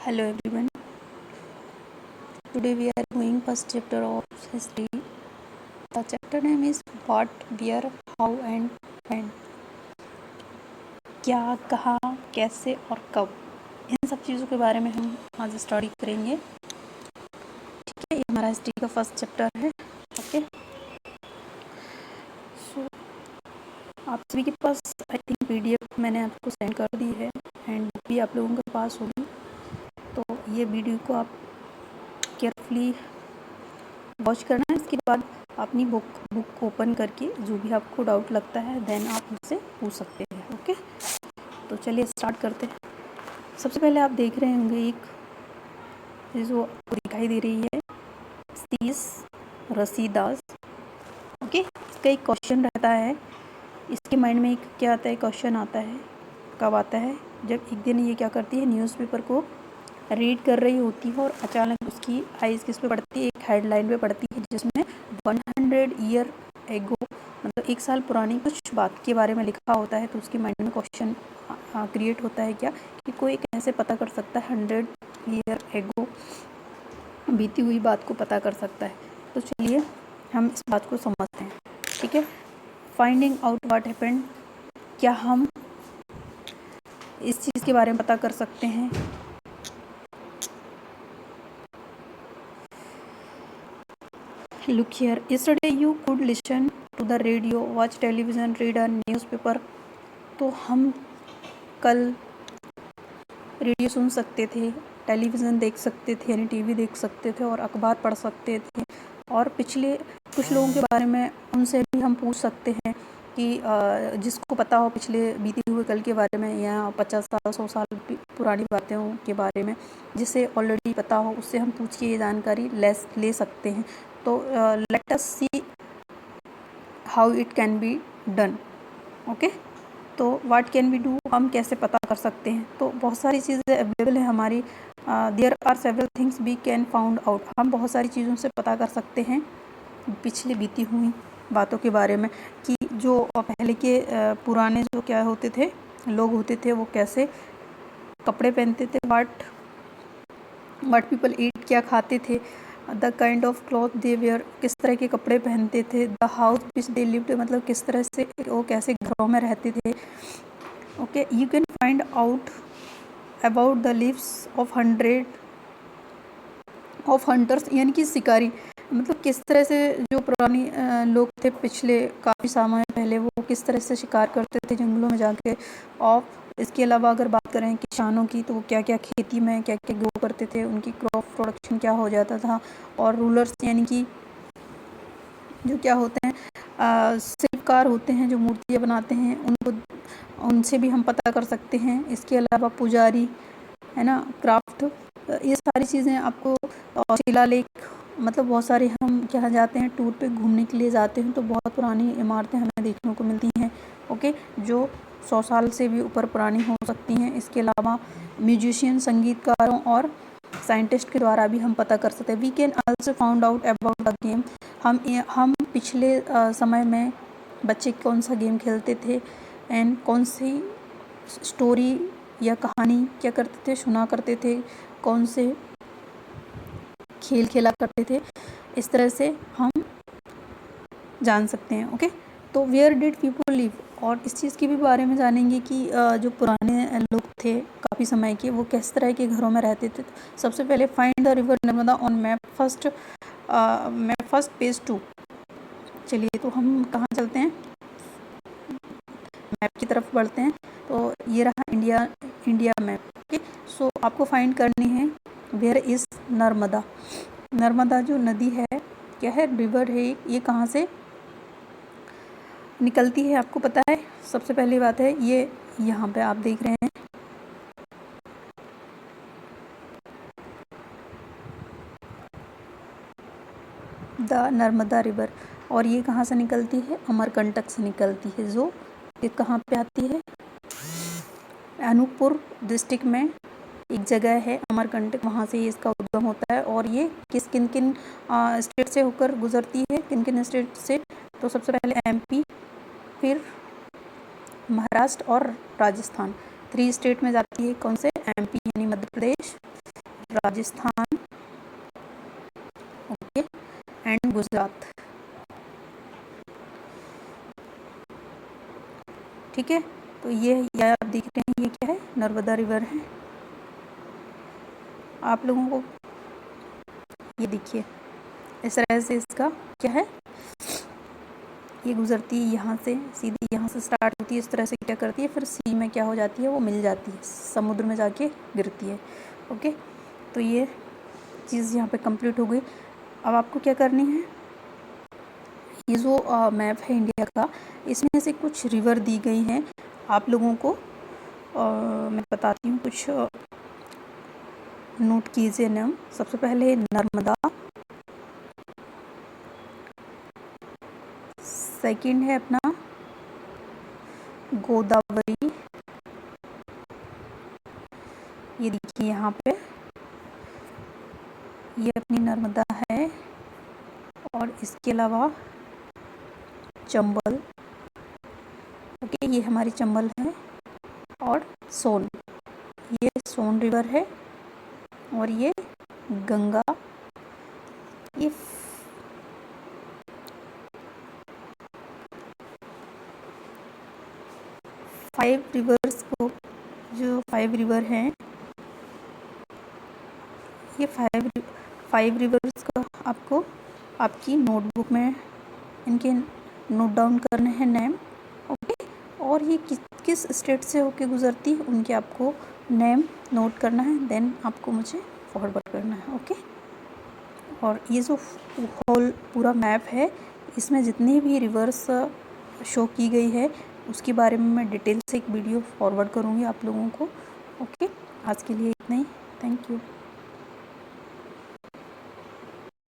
Hello everyone. Today we are going first chapter of history. The chapter name is what, where, how and when. क्या, कहाँ, कैसे और कब, इन सब चीज़ों के बारे में हम आज स्टडी करेंगे। ठीक है, ये हमारा हिस्ट्री का फर्स्ट चैप्टर है। ओके, सो आप सभी के पास आई थिंक PDF मैंने आपको सेंड कर दी है एंड बुक भी आप लोगों के पास होगी। तो ये वीडियो को आप केयरफुली वॉच करना है। इसके बाद अपनी बुक ओपन करके जो भी आपको डाउट लगता है देन आप मुझसे पूछ सकते हैं। ओके, तो चलिए स्टार्ट करते हैं। सबसे पहले आप देख रहे होंगे एक जो आपको दिखाई दे रही है तीस रसीदास। ओके, इसका एक क्वेश्चन रहता है, इसके माइंड में एक क्या आता है, क्वेश्चन आता है। कब आता है? जब एक दिन ये क्या करती है, न्यूज़पेपर को रीड कर रही होती है और अचानक उसकी आइज़ किस पे पड़ती है, एक हेडलाइन पे पड़ती है जिसमें 100 ईयर एगो, मतलब 1 साल पुरानी कुछ बात के बारे में लिखा होता है। तो उसके माइंड में क्वेश्चन क्रिएट होता है क्या कि कोई कैसे पता कर सकता है 100 ईयर एगो बीती हुई बात को पता कर सकता है। तो चलिए हम इस बात को समझते हैं। ठीक है, फाइंडिंग आउट व्हाट हैपेंड, क्या हम इस चीज़ के बारे में पता कर सकते हैं। Look here, yesterday you could listen to the radio, watch television, read a newspaper। तो हम कल रेडियो सुन सकते थे, टेलीविज़न देख सकते थे यानी टीवी देख सकते थे और अखबार पढ़ सकते थे। और पिछले कुछ लोगों के बारे में उनसे भी हम पूछ सकते हैं कि जिसको पता हो पिछले बीते हुए कल के बारे में या 50 साल 100 साल पुरानी बातों के बारे में, जिसे ऑलरेडी पता हो उससे हम पूछ के ये जानकारी ले सकते हैं। तो let us see how it can be done. Okay, तो व्हाट कैन वी डू, हम कैसे पता कर सकते हैं। तो बहुत सारी चीज़ें अवेलेबल है हमारी। There are several things we can found out, हम बहुत सारी चीज़ों से पता कर सकते हैं पिछले बीती हुई बातों के बारे में कि जो पहले के पुराने जो क्या होते थे, लोग होते थे, वो कैसे कपड़े पहनते थे, वाट पीपल ईट, क्या खाते थे, the kind of cloth they wear, किस तरह के कपड़े पहनते थे, the house which they lived, मतलब किस तरह से वो कैसे घरों में रहते थे। Okay, you can find out about the leaves of 100 of hunters, यानी कि शिकारी, मतलब किस तरह से जो पुरानी लोग थे पिछले काफ़ी समय पहले, वो किस तरह से शिकार करते थे जंगलों में जाके। और इसके अलावा अगर बात करें किसानों की, तो वो क्या क्या खेती में क्या क्या ग्रो करते थे, उनकी क्रॉप प्रोडक्शन क्या हो जाता था। और रूलर्स यानी कि जो क्या होते हैं शिल्पकार होते हैं, जो मूर्तियाँ बनाते हैं, उनसे भी हम पता कर सकते हैं। इसके अलावा पुजारी है ना, क्राफ्ट, ये सारी चीज़ें आपको शिलालेख, मतलब बहुत सारे हम क्या जाते हैं टूर पे घूमने के लिए जाते हैं तो बहुत पुरानी इमारतें हमें देखने को मिलती हैं। ओके, जो 100 साल से भी ऊपर पुरानी हो सकती हैं। इसके अलावा म्यूजिशियन, संगीतकारों और साइंटिस्ट के द्वारा भी हम पता कर सकते हैं। We can also found out about the game, हम पिछले समय में बच्चे कौन सा गेम खेलते थे एंड कौन सी स्टोरी या कहानी क्या करते थे, सुना करते थे, कौन से खेल खेला करते थे, इस तरह से हम जान सकते हैं। ओके, तो वेयर डिड पीपल लिव, और इस चीज़ के भी बारे में जानेंगे कि जो पुराने लोग थे काफ़ी समय के, वो किस तरह के घरों में रहते थे। सबसे पहले find the river Narmada on map first page 2। चलिए, तो हम कहाँ चलते हैं, मैप की तरफ बढ़ते हैं। तो ये रहा इंडिया मैप। ओके, सो आपको फाइंड करनी है वेयर इज़ नर्मदा। नर्मदा जो नदी है, क्या है, रिवर है, ये कहाँ से निकलती है आपको पता है। सबसे पहली बात है ये यहाँ पे आप देख रहे हैं द नर्मदा रिवर, और ये कहाँ से निकलती है, अमरकंटक से निकलती है, जो ये कहाँ पे आती है, अनूपपुर डिस्ट्रिक्ट में एक जगह है अमरकंटक, वहाँ से ये इसका उद्गम होता है। और ये किन किन स्टेट से होकर गुजरती है, किन किन स्टेट से, तो सबसे पहले MP, फिर महाराष्ट्र और राजस्थान, 3 स्टेट में जाती है। कौन से, MP यानी मध्य प्रदेश, राजस्थान, ओके, एंड गुजरात। ठीक है, तो ये आप देख रहे हैं ये क्या है, नर्मदा रिवर है। आप लोगों को ये देखिए इस तरह से इसका क्या है, ये गुजरती है यहाँ से, सीधी यहाँ से स्टार्ट होती है, इस तरह से क्या करती है, फिर सी में क्या हो जाती है, वो मिल जाती है, समुद्र में जाके गिरती है। ओके, तो ये चीज़ यहाँ पे कंप्लीट हो गई। अब आपको क्या करनी है, ये जो मैप है इंडिया का, इसमें से कुछ रिवर दी गई हैं आप लोगों को। मैं बताती हूँ, कुछ नोट कीजिए नाम। सबसे पहले नर्मदा, सेकंड है अपना गोदावरी, ये देखिए यहाँ पे ये अपनी नर्मदा है, और इसके अलावा चंबल, ओके, ये हमारी चंबल है, और सोन, ये सोन रिवर है, और ये गंगा। ये 5 रिवर्स को, जो 5 रिवर हैं, ये 5 रिवर्स का आपको आपकी नोटबुक में इनके नोट डाउन करने हैं नेम, ओके, और ये किस स्टेट से होके गुजरती है उनके आपको नेम नोट करना है, देन आपको मुझे फॉरवर्ड करना है, ओके। और ये जो होल पूरा मैप है, इसमें जितनी भी रिवर्स शो की गई है उसके बारे में मैं डिटेल से एक वीडियो फॉरवर्ड करूँगी आप लोगों को, ओके। आज के लिए इतना ही, थैंक यू।